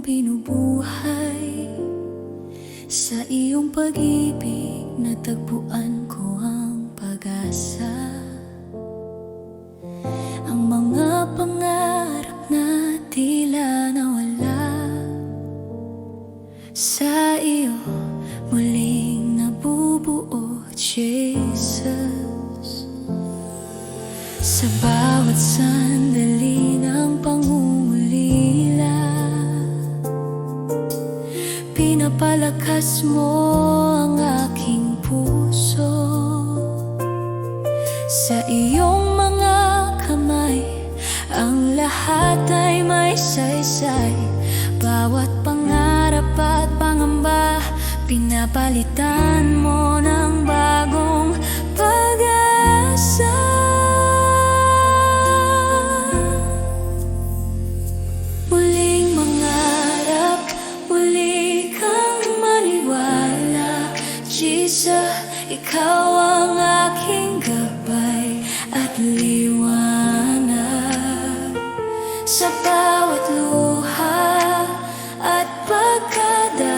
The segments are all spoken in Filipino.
binubuhay. Sa iyong pag-ibig natagpuan ko ang pag-asa. Ang mga pangarap na tila nawala, sa iyo muling nabubuo, Jesus. Sa bawat sandali ng pangungulila, pinapalakas mo ang aking puso. Sa iyong mga kamay, ang lahat ay may saysay. Bawat pangarap at pangamba, pinapalitan mo ng bagong pag-asa. Muling mangarap, muli kang maniwala. Jesus, ikaw ang aking gabay at liwanag. Sa bawat luha at pagkadapat,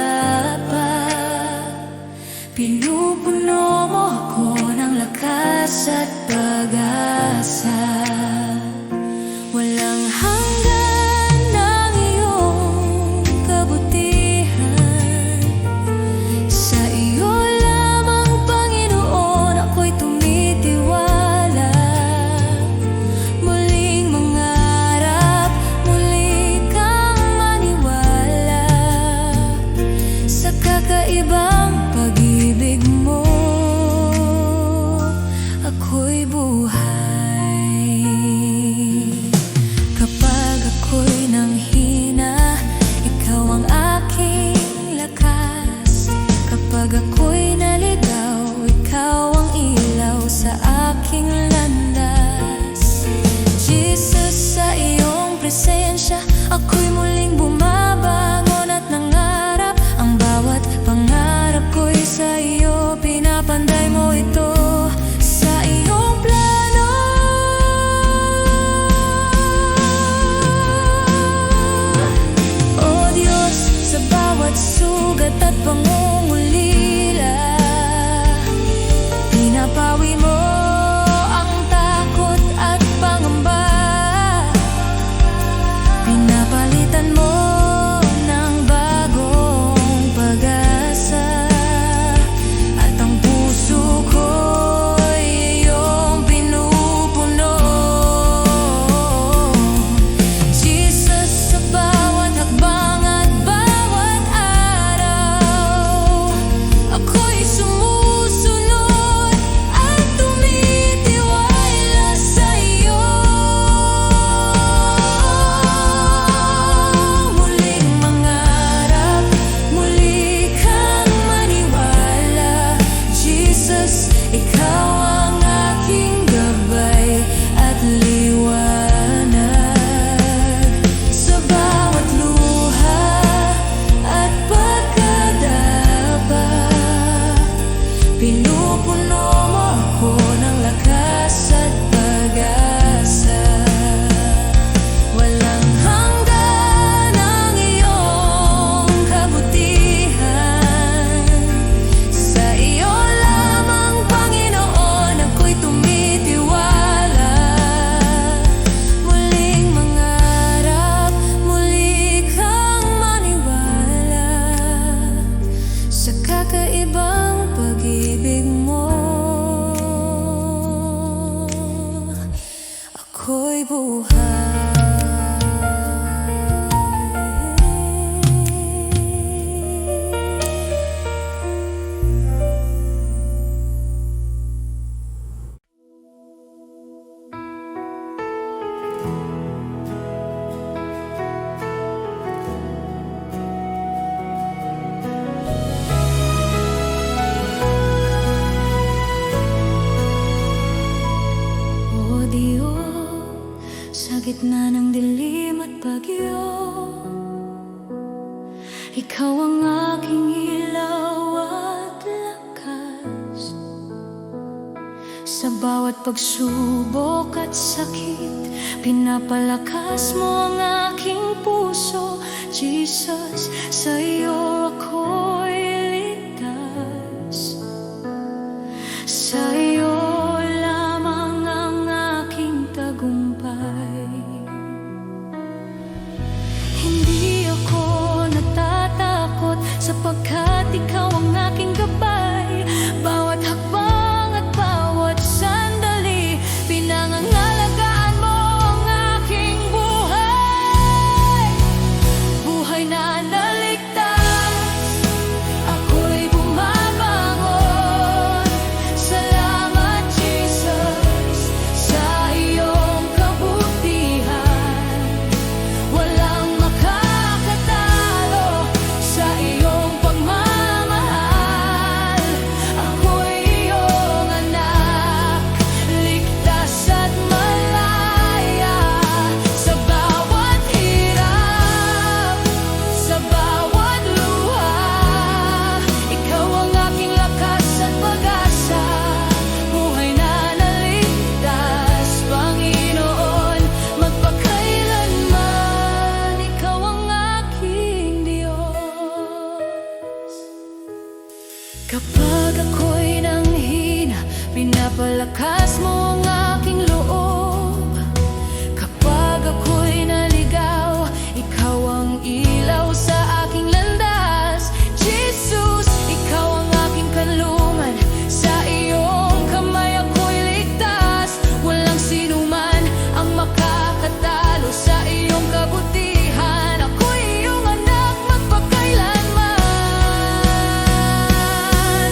pinupuno mo ako ng lakas at pag-asa. Walang hanggan ang iyong kabutihan. Sa iyo lamang, Panginoon, ako'y tumitiwala. Muling mangarap, muli kang maniwala. Sa kakaibang pag-ibig mo, ako'y buhay. Kapag ako'y nanghina, ikaw ang aking lakas. Kapag ako'y naligaw, ikaw ang ilaw sa aking landas. Jesus, sa iyong presensya, ako'y muling bumabangon at nangarap. Ang bawat pangarap ko'y sa iyo, pinapanday mo ito sa iyong plano. O Diyos, sa bawat sugat at pangungulila, pinapawi mo ang takot at pangamba. Pinapalitan mo ng bagong pag-asa, at ang puso ko'y iyong pinupuno. Jesus, sa bawat hakbang at bawat araw, ako'y sumusunod at tumitiwala sa iyo. Muling mangarap, muli kang maniwala. Jesus, ikaw ang aking gabay at liwanag. Sa bawat luha at pagkadapat, pinupuno mo ako ng lakas at pag-asa. Walang hanggan ang iyong kabutihan. Sa iyo lamang, Panginoon, ako'y tumitiwala. Muling mangarap, muli kang maniwala. Sa kakaibang pag-ibig mo, ako'y buhay. O Diyos, sa gitna ng dilim at bagyo, ikaw ang aking ilaw at lakas. Sa bawat pagsubok at sakit, pinapalakas mo ang aking puso. Jesus, sa iyo ako'y ligtas. Sa iyo lamang ang aking tagumpay. Hindi ako natatakot sapagkat ikaw ang aking gabay. Bawat hakbang at bawat sandali, pinangangalagaan mo ang aking buhay. Buhay na naligtas, ako'y bumabangon. Salamat Jesus sa iyong kabutihan. Walang makakatalo sa iyong pagmamahal. Ako'y iyong anak, ligtas at malaya. Sa bawat hirap, sa bawat luha, ikaw ang aking lakas at pag-asa. Buhay na naligtas, Panginoon, magpakailanman ikaw ang aking Diyos. Kapag ako'y nanghina, pinapalakas mo ang aking loob. Kapag ako'y naligaw, ikaw ang ilaw sa aking landas. Jesus, ikaw ang aking kanlungan. Sa iyong kamay ako'y ligtas. Walang sinuman ang makakatalo sa iyong kabutihan. Ako'y iyong anak, magpakailanman.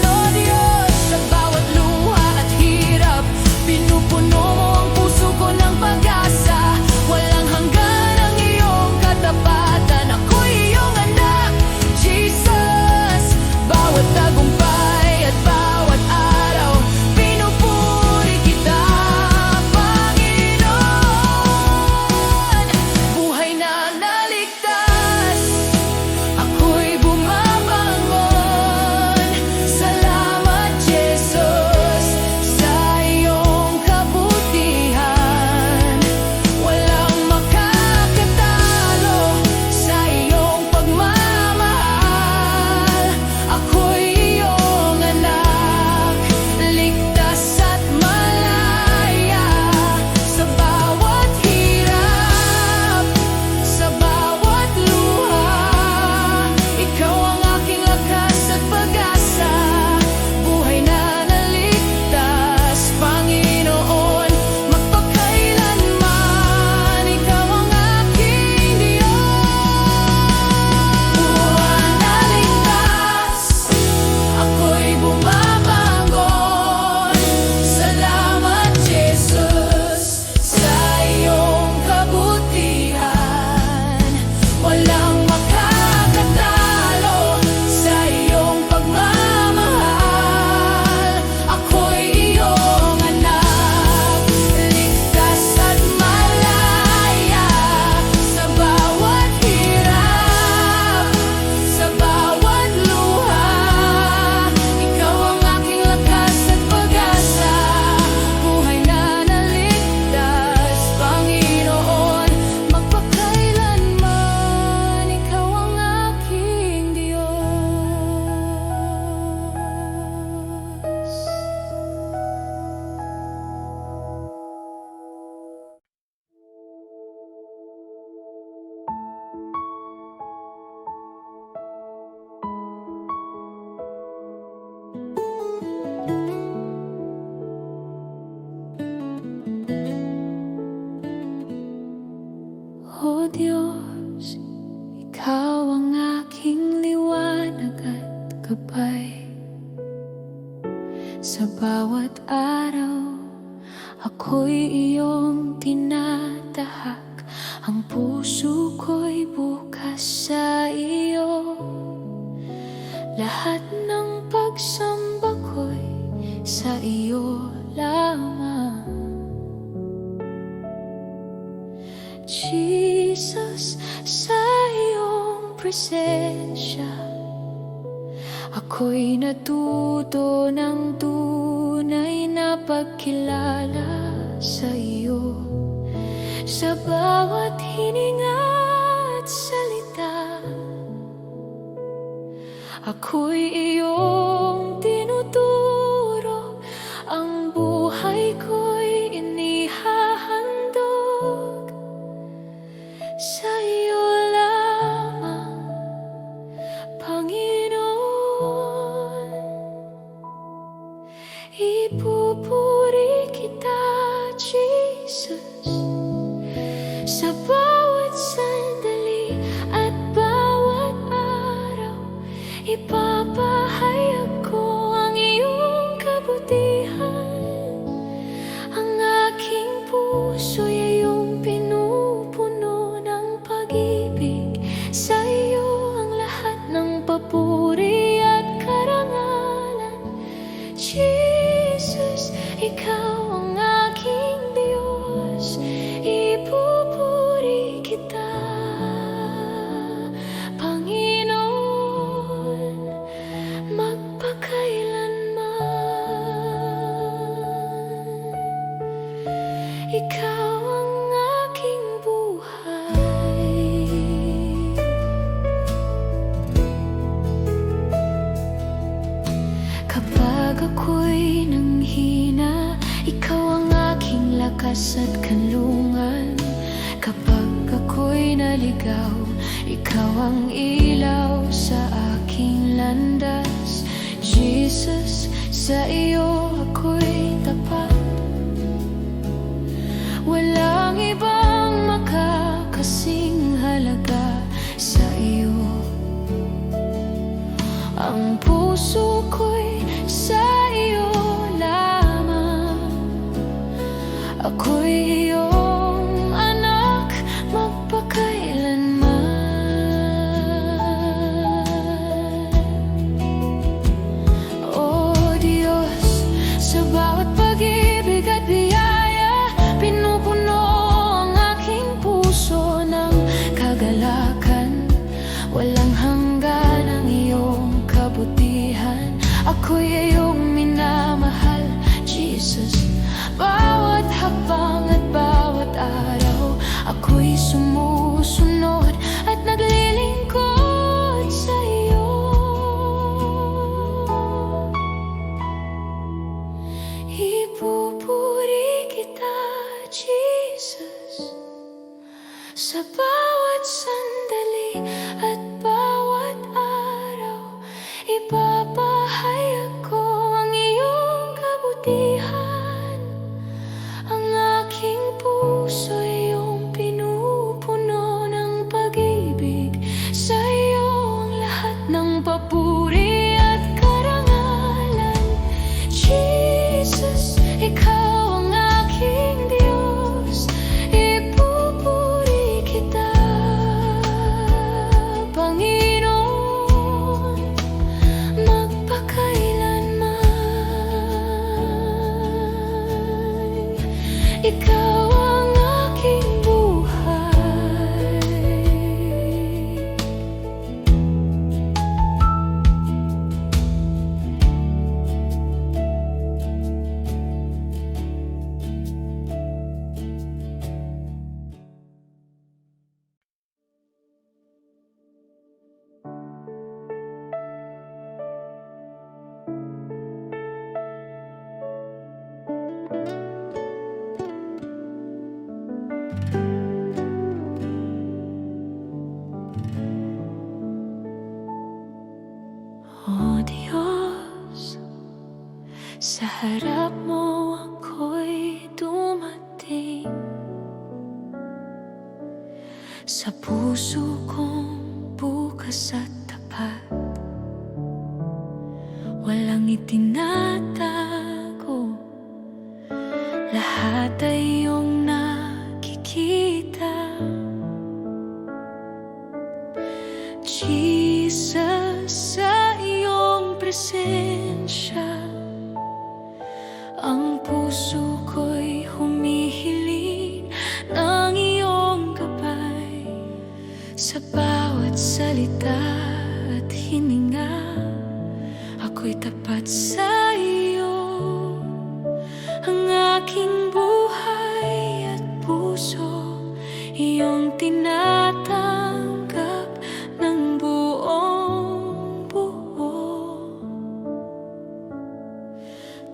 O Diyos, sa bawat luha at hirap, pinupuno mo ang puso ko ng pag-asa. Walang hanggan ang iyong katapatan. Ako'y iyong anak, Jesus. Bawat tagumpay at bawat araw, pinupuri kita, Panginoon. Buhay na naligtas, ako'y bumabangon. Salamat Jesus sa iyong kabutihan. Walang makakatalo sa iyong pagmamahal. Ako'y iyong anak, ligtas at malaya. Sa bawat hirap, sa bawat luha, ikaw ang aking lakas at pag-asa. Buhay na naligtas, Panginoon, magpakailanman ikaw ang aking Diyos. Buhay na ligtas, ako'y bumabangon. Salamat Jesus sa iyong kabutihan. Walang makakatalo sa iyong pagmamahal. Ako'y iyong anak, ligtas at malaya. Sa bawat hirap, sa bawat luha, ikaw ang aking lakas at pag-asa. Buhay na naligtas, Panginoon, magpakailanman ikaw ang aking Diyos. O Diyos, ikaw ang aking liwanag at gabay. Sa bawat araw, ako'y iyong tinatahak. Ang puso ko'y bukas sa iyo. Lahat ng pagsamba ko'y sa iyo lamang. Jesus, sa iyong presensya, ako'y natuto ng tunay na pagkilala sa iyo. Sa bawat hininga at salita, ako'y iyong tinuturo. Ang buhay ko'y inihahandog sa iyo lamang, Panginoon. Ipupuri kita, Jesus, sa bawat sandali at bawat araw. Ipapahayag ko ang iyong kabutihan. Ang aking puso'y iyong pinupuno ng pag-ibig. Sa iyo ang lahat ng papuri at karangalan. Jesus, ikaw ang aking Diyos. Ipupuri kita, Panginoon, magpakailanman. Ikaw ang aking buhay. Kapag ako'y nanghina, ikaw ang aking lakas at kanlungan. Kapag ako'y naligaw, ikaw ang ilaw sa aking landas. Jesus, sa iyo ako'y tapat. Walang ibang makakasing halaga sa iyo. Ang puso ko'y sa iyo lamang. Ako'y iyong anak, magpakailanman. O Diyos, sa bawat pag-ibig at biyaya, pinupuno ang aking puso ng kagalakan. Walang hanggan ang iyong kabutihan. Ako'y iyong minamahal, Jesus. Bawat hakbang at bawat araw, ako'y sumusunod at naglilingkod sa iyo. Ipupuri kita, Jesus, sa bawat sandali at bawat araw. Ipapahayag ko ang iyong kabutihan. Ang aking puso'y iyong pinupuno ng pag-ibig. Sa iyo ang lahat ng papuri at karangalan. Jesus, ikaw ang aking Diyos. Ipupuri kita, Panginoon, magpakailanman. Ikaw ang aking buhay. O Diyos, sa harap mo ako'y dumating. Sa puso kong bukas at tapat, walang itinatago. Lahat ay iyong nakikita. Jesus, sa iyong presensya, ang puso ko'y humihiling ng iyong gabay. Sa bawat salita at hininga, ako'y tapat sa iyo. Ang aking buhay at puso tinatanggap ng buong buo.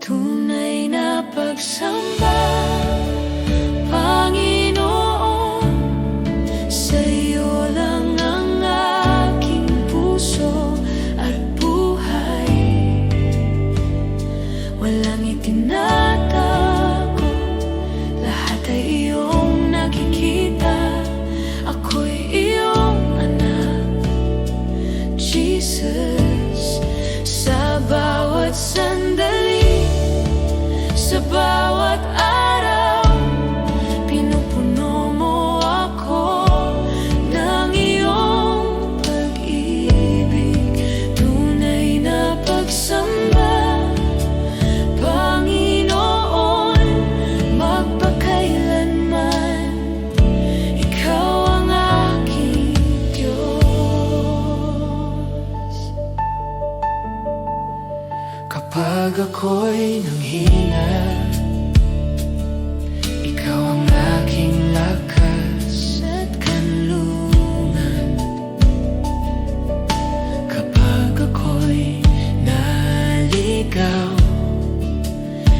Tunay na pagsamba, Panginoon, sa'yo lang ang aking puso at buhay. Walang itinatago, lahat ay iyong nakikita. Ako'y iyong anak, Jesus. Sa bawat sandali, sa bawat araw, pinupuno mo ako ng iyong pag-ibig. Tunay na pagsamba, Panginoon, magpakailanman, ikaw ang aking Diyos. Kapag ako'y nanghina, ikaw ang aking lakas at kanlungan. Kapag ako'y naligaw,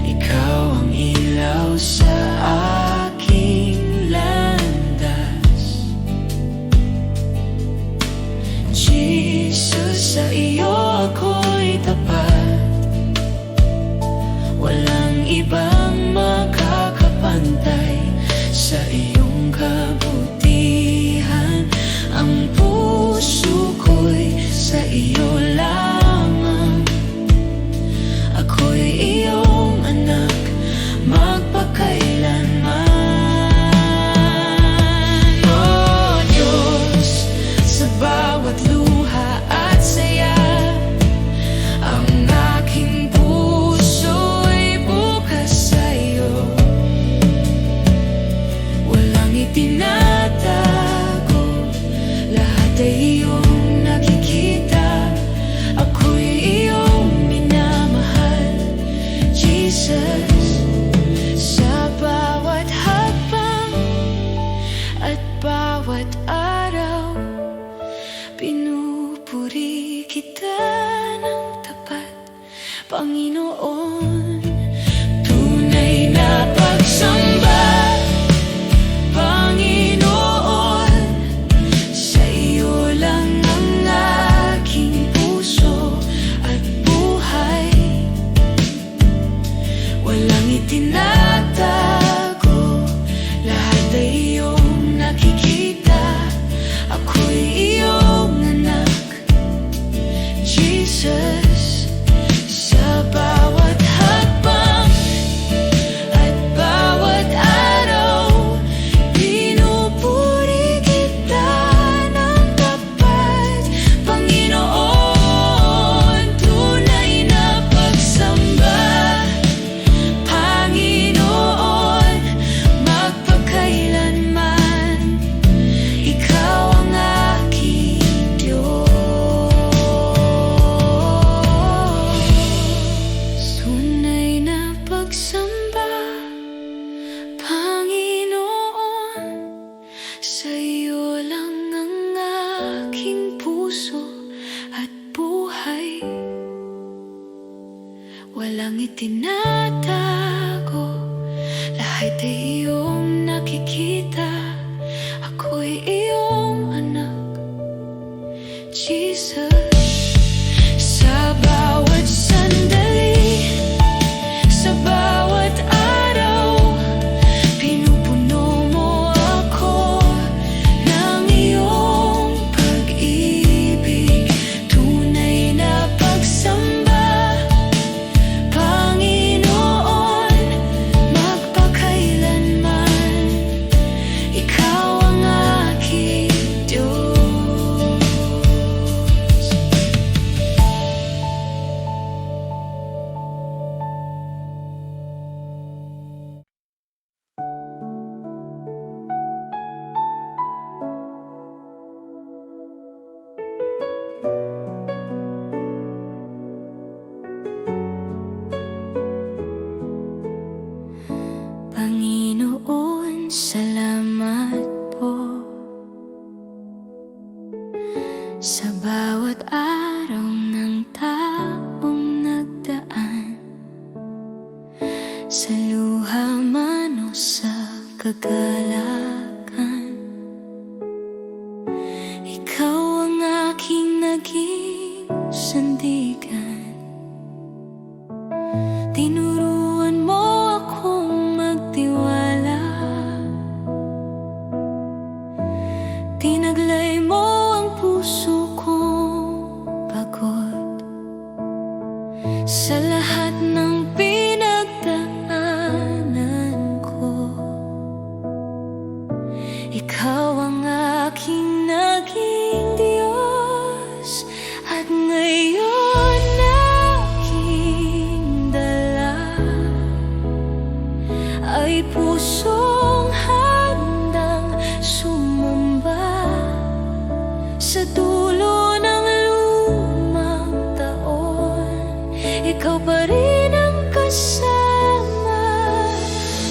ikaw ang ilaw sa aking landas. Jesus, sa iyo ako'y tapat. Walang ibang makakapantay sa iyong kabutihan. Ang puso ko'y sa iyo lamang. Ako'y iyong anak, magpakailanman. O Diyos, sa bawat luha at saya, ang aking puso'y bukas sa'yo. Walang itinatago, lahat ay iyong nakikita. Ako'y iyong minamahal, Jesus. Sa bawat hakbang at bawat araw, pinupuri kita ng tapat, Panginoon. Tunay na pagsamba, Panginoon, sa iyo lang ang aking puso at buhay. Walang itinatago, lahat ay iyong nakikita. Ako'y iyong anak, Jesus. Sa bawat hakbang at bawat araw, pinupuri kita ng tapat, Panginoon. Tunay na pagsamba, Panginoon, magpakailanman, ikaw ang aking Diyos. Tunay na pagsamba, Panginoon, sa iyo lang ang aking puso at buhay. Walang itinatago, lahat ay iyong nakikita. Ako'y iyong anak, Jesus. Sa bawat sandali, sa bawat araw, pinupuno mo ako ng iyong pag-ibig. Tunay na pagsamba, Panginoon, Sa bawat araw ng taong nagdaan, sa luha man o sa kagalakan, ikaw ang aking naging sandigan. Tinuruan mo akong magtiwala, tinaglay mo ang puso kong pagod. Sa lahat ng pinagdaanan ko, ikaw ang aking naging Diyos. At ngayon aking dala ay pusong handang sumamba sa dulo ng lumang taon. Ikaw pa rin ang kasama,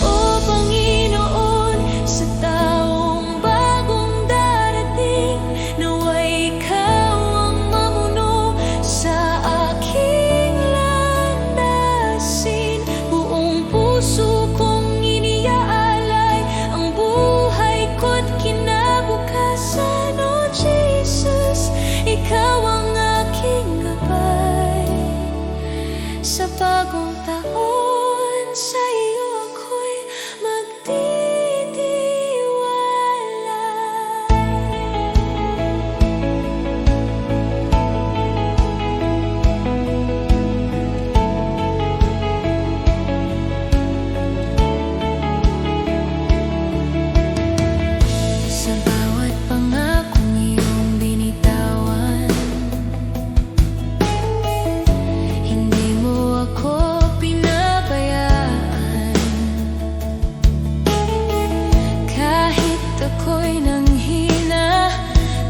O Panginoon, sa taong bagong darating. Naway ikaw ang mamuno sa aking landasin. Buong puso kong iniaalay ang buhay ko't kinabukasan. O Jesus, ikaw ang aking gabay sa bagong taon. Sa iyo ako'y magtitiwala. Sa bawat pangakong iyong binitawan, hindi mo ako pinabayaan. Kahit ako'y nanghina,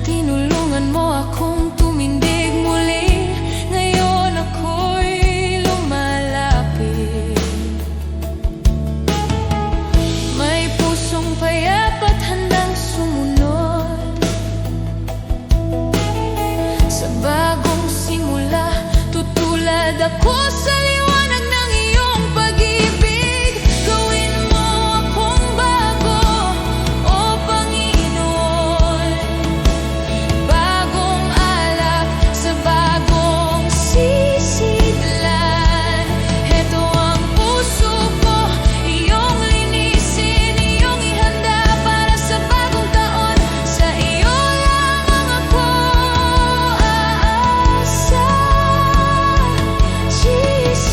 tinulungan mo akong tumindig muli. Ngayon ako'y lumalapit, may pusong payap at handang sumunod. Sa bagong simula, tutulad ako sa liwanag ng iyong pag-ibig. Gawin mo akong bago, O Panginoon. Bagong alap sa bagong sisidlan. Heto ang puso ko, iyong linisin, iyong ihanda para sa bagong taon. Sa iyo lamang ako aasa, Jesus.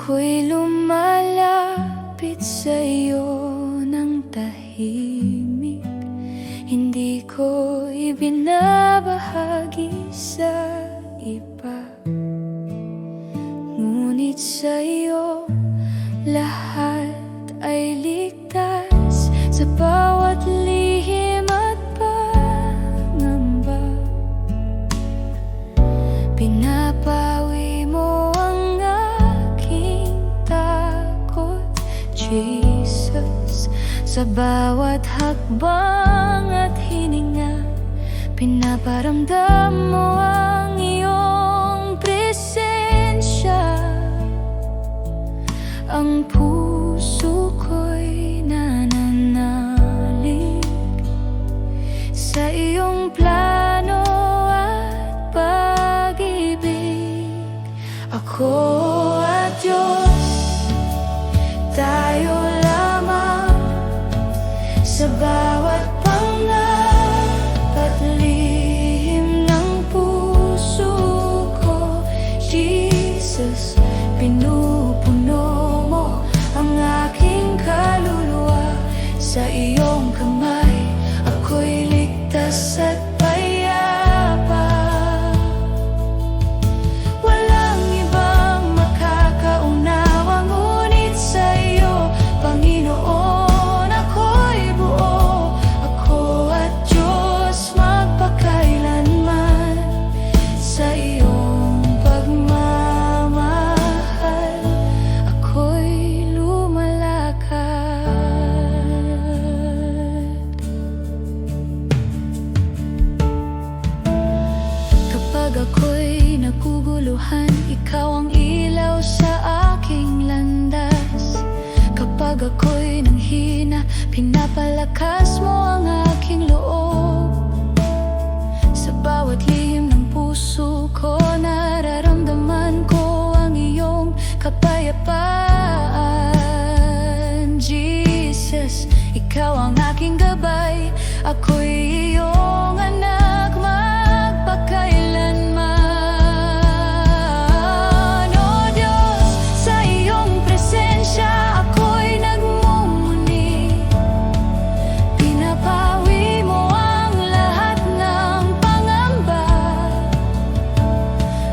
Ako'y lumalapit sa'yo ng tahimik, hindi ko ibinabahagi sa iba. Ngunit sa'yo lahat ay ligtas, sa bawat lihim at pangamba. Pinapawi mo ang aking takot, Jesus. Sa bawat hakbang at hininga, pinaparamdam mo ang iyong presensya. Ang puso ko'y nananalig sa iyong plano at pag-ibig. Ako at Diyos, tayo lamang, sa bawat pangarap at lihim ng puso ko, Jesus. Pinupuno mo ang aking kaluluwa, sa iyong kamay ako'y ligtas at payapa. Walang ibang makakaunawa ngunit sa iyo, Panginoon, ako'y buo. Ako at Diyos magpakailanman, sa iyong pagmamahal ako'y lumalakad. Kapag ako'y naguguluhan, ikaw ang ilaw sa aking landas. Kapag ako'y nanghina, pinapalakas mo ang aking loob. Sa bawat lihim ng puso ko, nararamdaman ko ang iyong kapayapaan. Jesus, ikaw ang aking gabay, ako'y iyong anak magpakailanman. O Diyos, sa iyong presensya ako'y nagmumuni. Pinapawi mo ang lahat ng pangamba,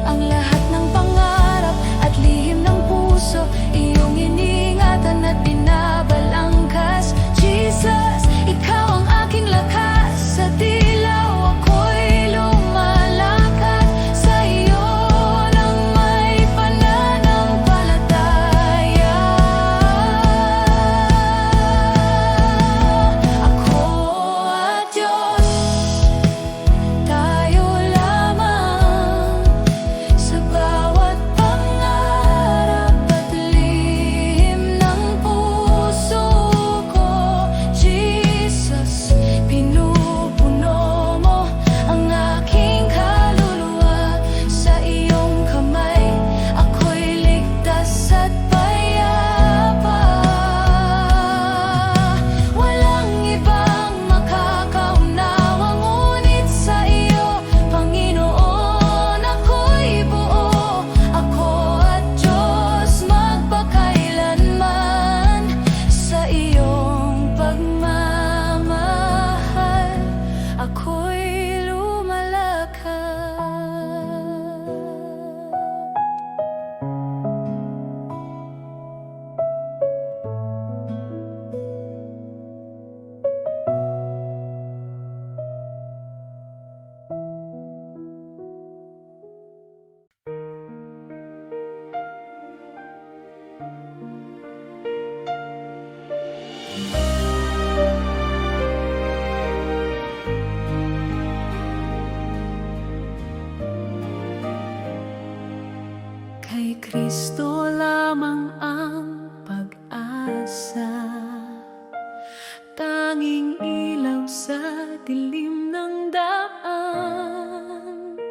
ang lahat ng pangarap at lihim ng puso, iyong iningatan at binabalangkas. Jesus, ikaw ang aking lakas, sa dilaw ako'y lumalakad, sa iyo lang may pananampalataya. Ako at Diyos, tayo lamang, sa bawat pangarap at lihim ng puso ko, Jesus. Pinupuno mo ang aking kaluluwa, sa iyong kamay ako'y ligtas at payapa. Walang ibang makakaunawa ngunit sa iyo, Panginoon, ako'y buo. Ako at Diyos magpakailanman, sa iyong pagmamahal ako'y lumalakad. Kay Kristo lamang ang pag-asa, tanging ilaw sa dilim ng daan.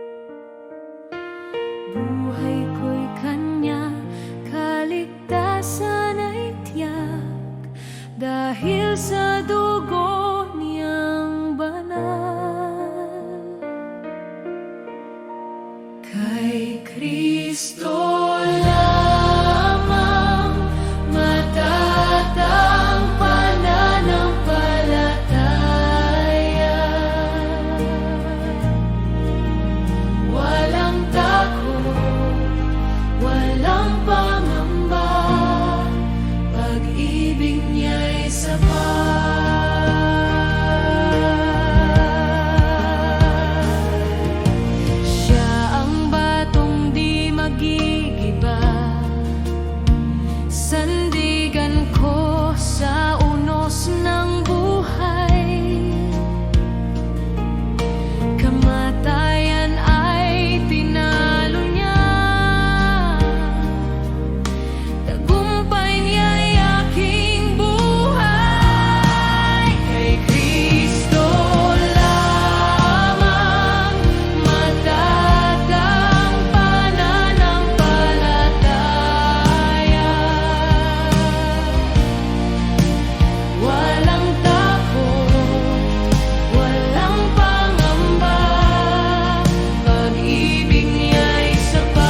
Buhay ko'y kanya, kaligtasan ay tiyak, dahil sa dugo niyang banal. Kay Kristo lamang sandigan ko sa unos ng buhay. Kamatayan ay tinalo niya, tagumpay niya'y aking buhay. Kay Kristo lamang matatag pananampalataya. Walang takot, walang pangamba, pag-ibig niya'y sapat.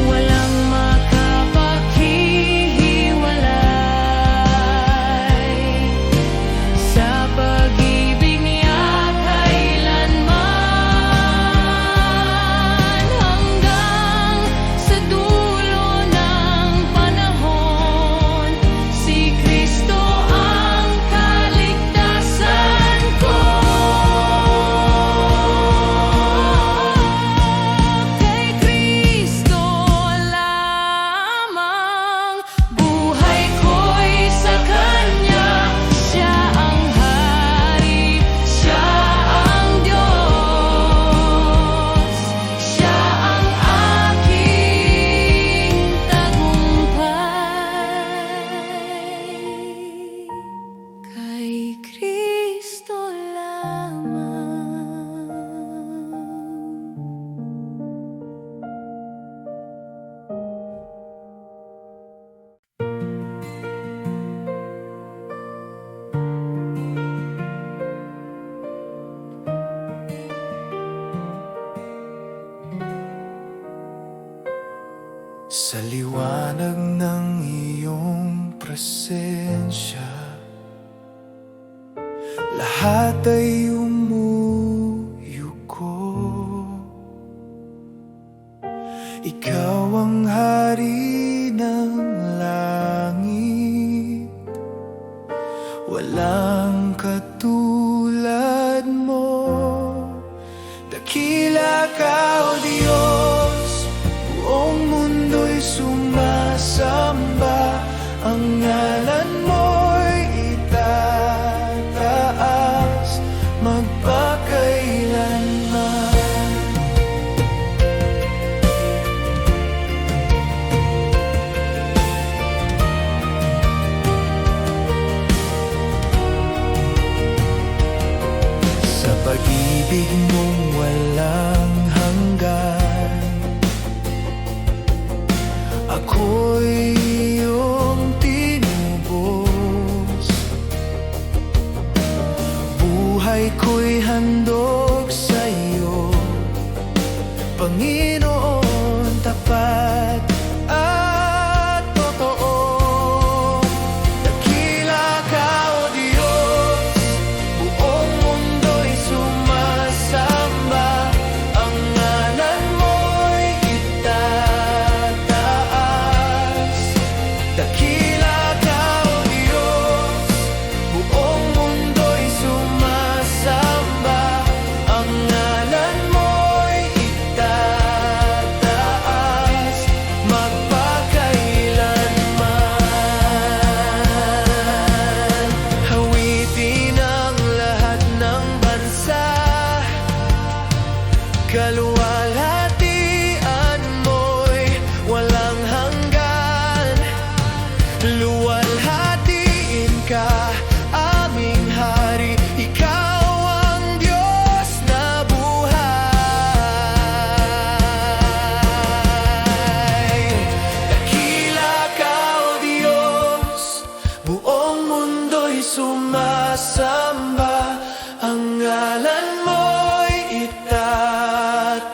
Walang makapaghihiwalay sa pag-ibig niya kailanman. Hanggang sa dulo ng panahon, si Kristo ang kaligtasan ko. Kay Kristo lamang buhay ko'y sa Kanya. Siya ang Hari, Siya ang Diyos, Siya ang aking tagumpay. Kay Kristo lamang. Sa liwanag ng iyong presensya, lahat ay umuyuko. Ikaw ang hari ng langit, walang katulad mo. Dakila ka, O Diyos, buong mundo'y sumasamba. Ang ngalan mo'y itataas magpakailanman. Sa pag-ibig mong walang hanggan, ako'y iyong tinubos. Buhay ko'y handog sa iyo, Panginoon, tapat at totoo. Dakila ka, O Diyos, buong mundo'y sumasamba. Ang ngalan mo'y itataas. Dakila ka, O Diyos, buong mundo'y sumasamba. Ang ngalan mo'y itataas magpakailanman. Hawitin ang lahat ng bansa, kaluwalhatian mo'y walang hanggan. Luwalhatiin ka, aming Hari, Ikaw ang Diyos na buhay. Dakila ka, O Diyos, buong mundo'y sumasamba. Ang ngalan mo'y itataas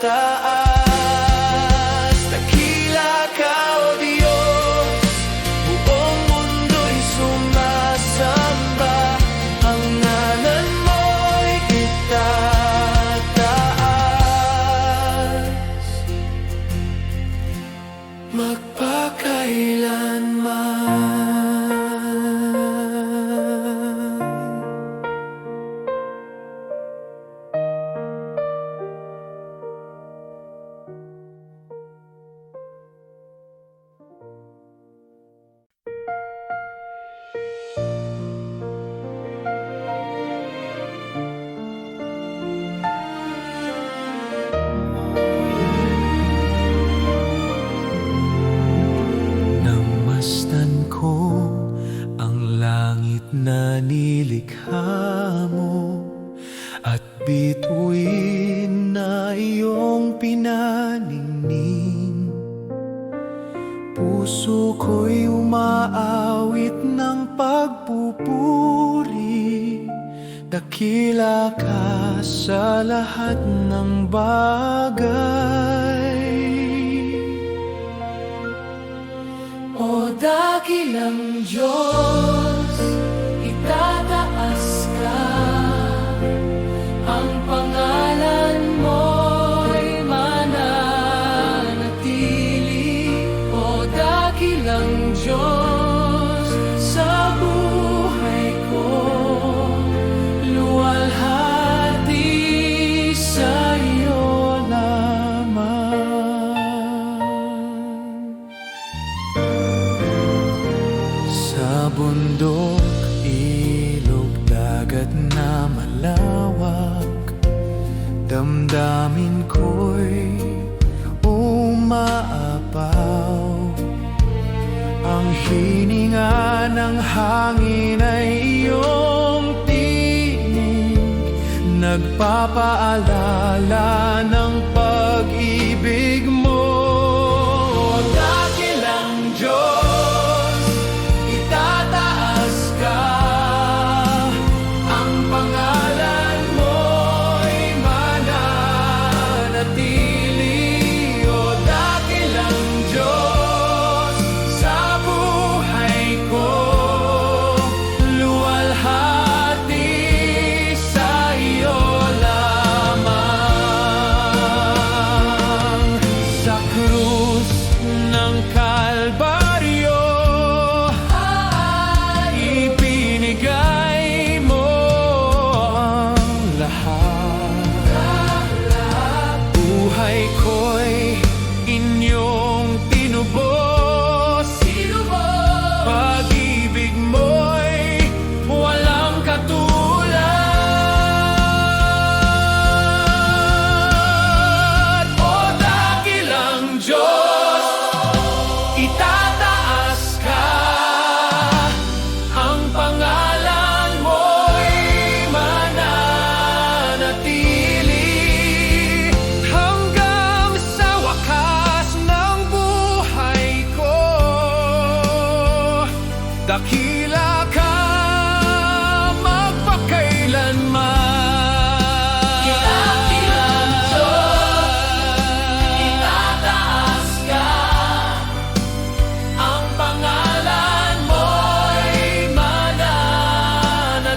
mo at bituin na iyong pinaningning. Puso ko'y umaawit ng pagpupuri, dakila ka sa lahat ng bagay. O dakilang Diyos, itataas ka, ang pangalan mo'y mananatili. O dakilang Diyos, sa buhay ko, luwalhati sa iyo lamang. Sa bundok, ilog, dagat na malawak, damdamin ko'y umaapaw. Ang hininga ng hangin ay iyong tinig, nagpapaalala ng pag-ibig mo. Dakilang Diyos, itataas ka, ang pangalan mo'y mananatili. O dakilang Diyos, sa buhay ko, luwalhati sa iyo lamang. Sa krus ng Kalbaryo, ibinigay mo ang lahat. Buhay ko'y inyong tinubos, pag-ibig mo'y walang katulad. O dakilang Diyos, itataas ka, ang pangalan mo'y mananatili hanggang sa wakas ng buhay ko. Dakila ka magpakailanman. Dakilang Diyos, itataas ka, ang pangalan mo'y mananatili.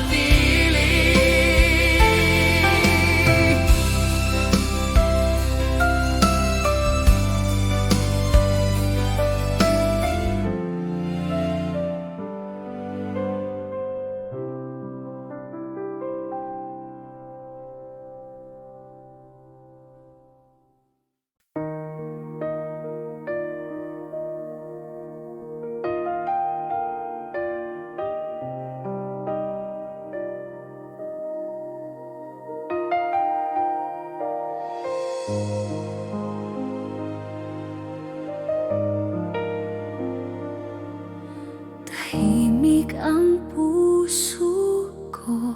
Tahimik ang puso ko,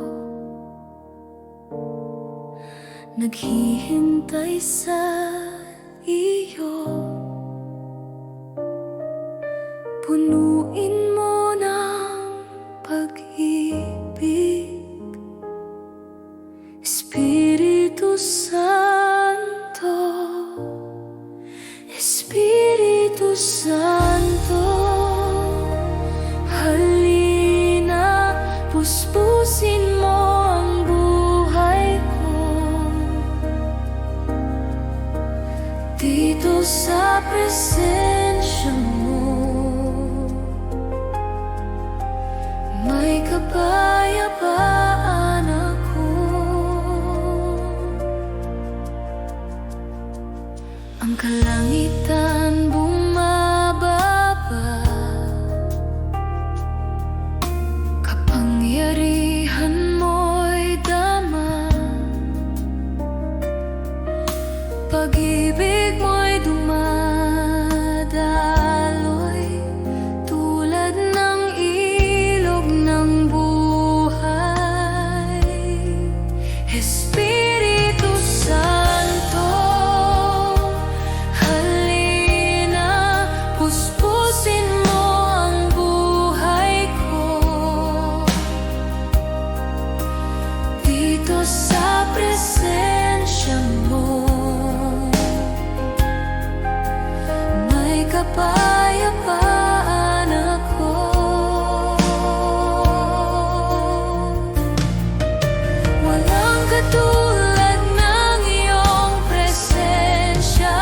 naghihintay sa iyo. Punuin mo ng pag-ibig, Espiritu Santo, Espiritu Santo. Halina, puspusin mo ang buhay ko dito sa presensya mo. May kapayapaan ako, ang kalangitan bumababa, kapangyarihan mo'y dama, pag-ibig mo'y dumadaloy sa presensya mo, may kapayapaan ako. Walang katulad ng iyong presensya,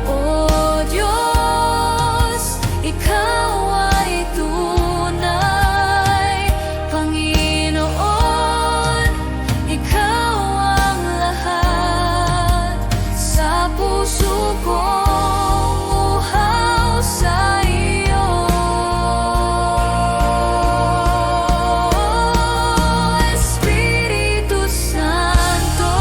O Diyos. Ikaw ay tunay, Panginoon. Ikaw ang lahat sa puso kong uhaw sa iyo. Espiritu Santo,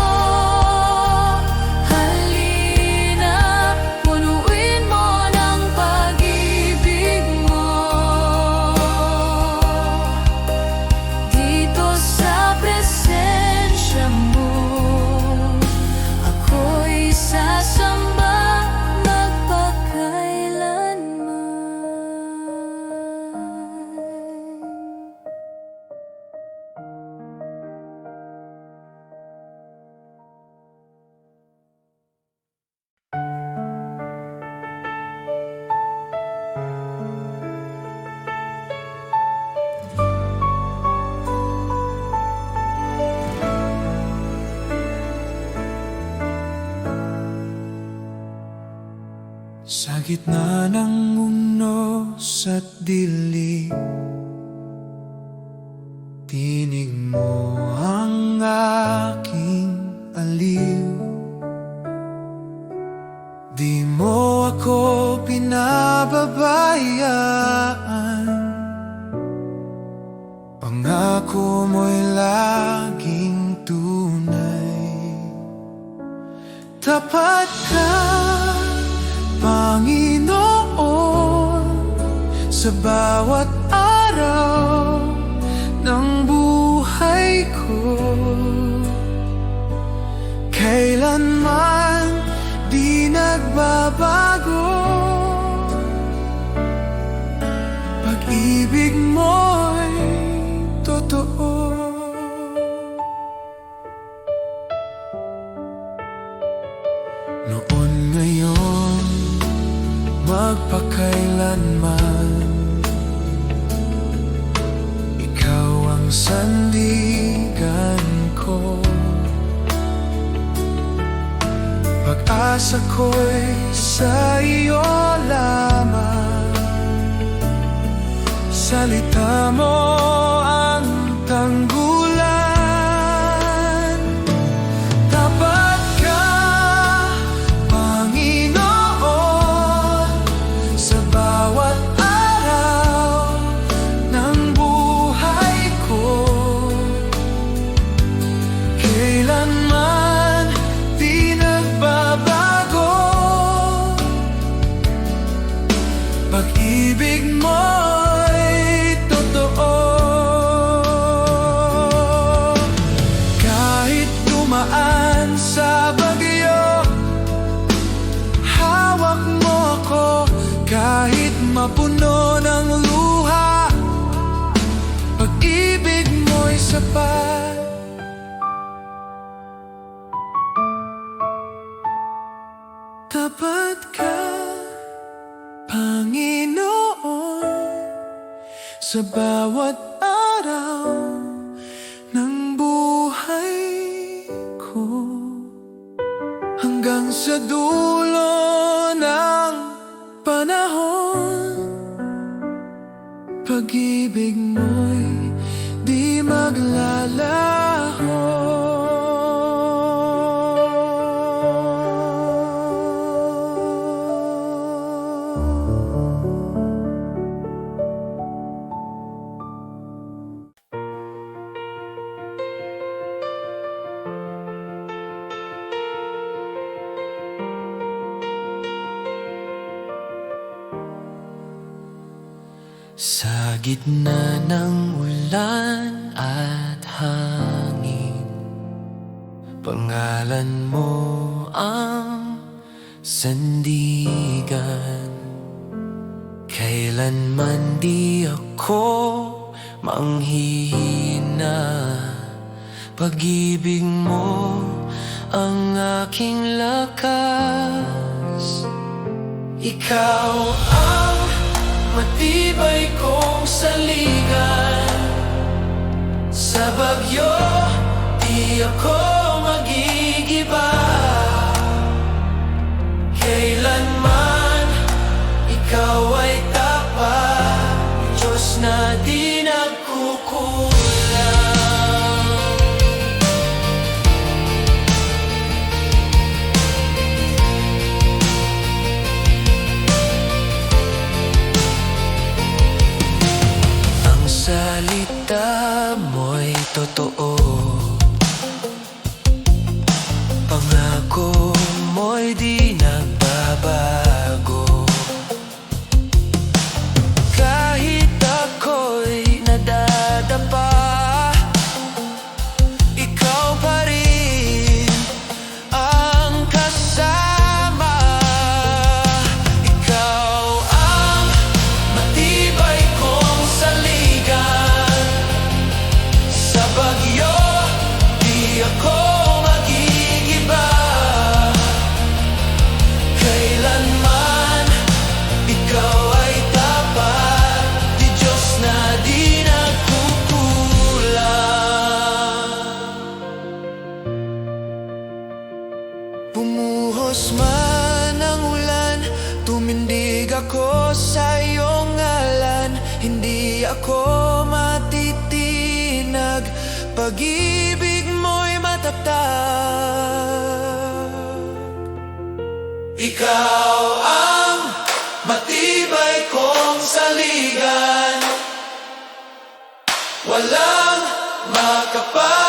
halina, punuin mo ng pag-ibig mo. Dito sa presensya mo, ako'y sasamba magpakailanman. Sa gitna ng unos at dilim, tinig mo ang aking aliw. Di mo ako pinababayaan, pangako mo'y laging tunay. Tapat ka, Panginoon, sa bawat araw ng buhay ko. Kailanman di nagbabago, pag-ibig mo'y totoo. Noon, ngayon, magpakailanman, ikaw ang sandigan ko. Pag-asa ko'y sa iyo lamang, salita mo ang tanggulan. Tapat ka, Panginoon, sa bawat araw ng buhay ko. Kailanman di nagbabago, pag-ibig mo'y totoo. Kahit dumaan sa bagyo, hawak mo ako. Kahit mapuno ng luha, pag-ibig mo'y sapat. Tapat ka, Panginoon, sa bawat araw ng buhay ko. Hanggang sa dulo ng panahon, pag-ibig mo'y di maglalaho. Sa gitna ng ulan at hangin, pangalan mo ang sandigan. Kailanman di ako manghihina, Pag-ibig mo ang aking lakas. Ikaw ang matibay kong saligan. Sa bagyo, di ako magigiba. Kailanman ikaw ay tapat, Diyos na di nagkukulang. Ang salita mo'y totoo, pangako mo'y di nagbabago. Kahit ako'y nadadapa, ikaw pa rin ang kasama. Ikaw ang matibay kong saligan. Sa bagyo, di ako magigiba. Kailanman ikaw ay tapat, di Diyos na di nagkukulang. Bumuhos man ang ulan, tumindig ako sa iyong ngalan. Hindi ako matitinag, pag-ibig mo'y matatag. Ikaw ang matibay kong saligan, walang makapal.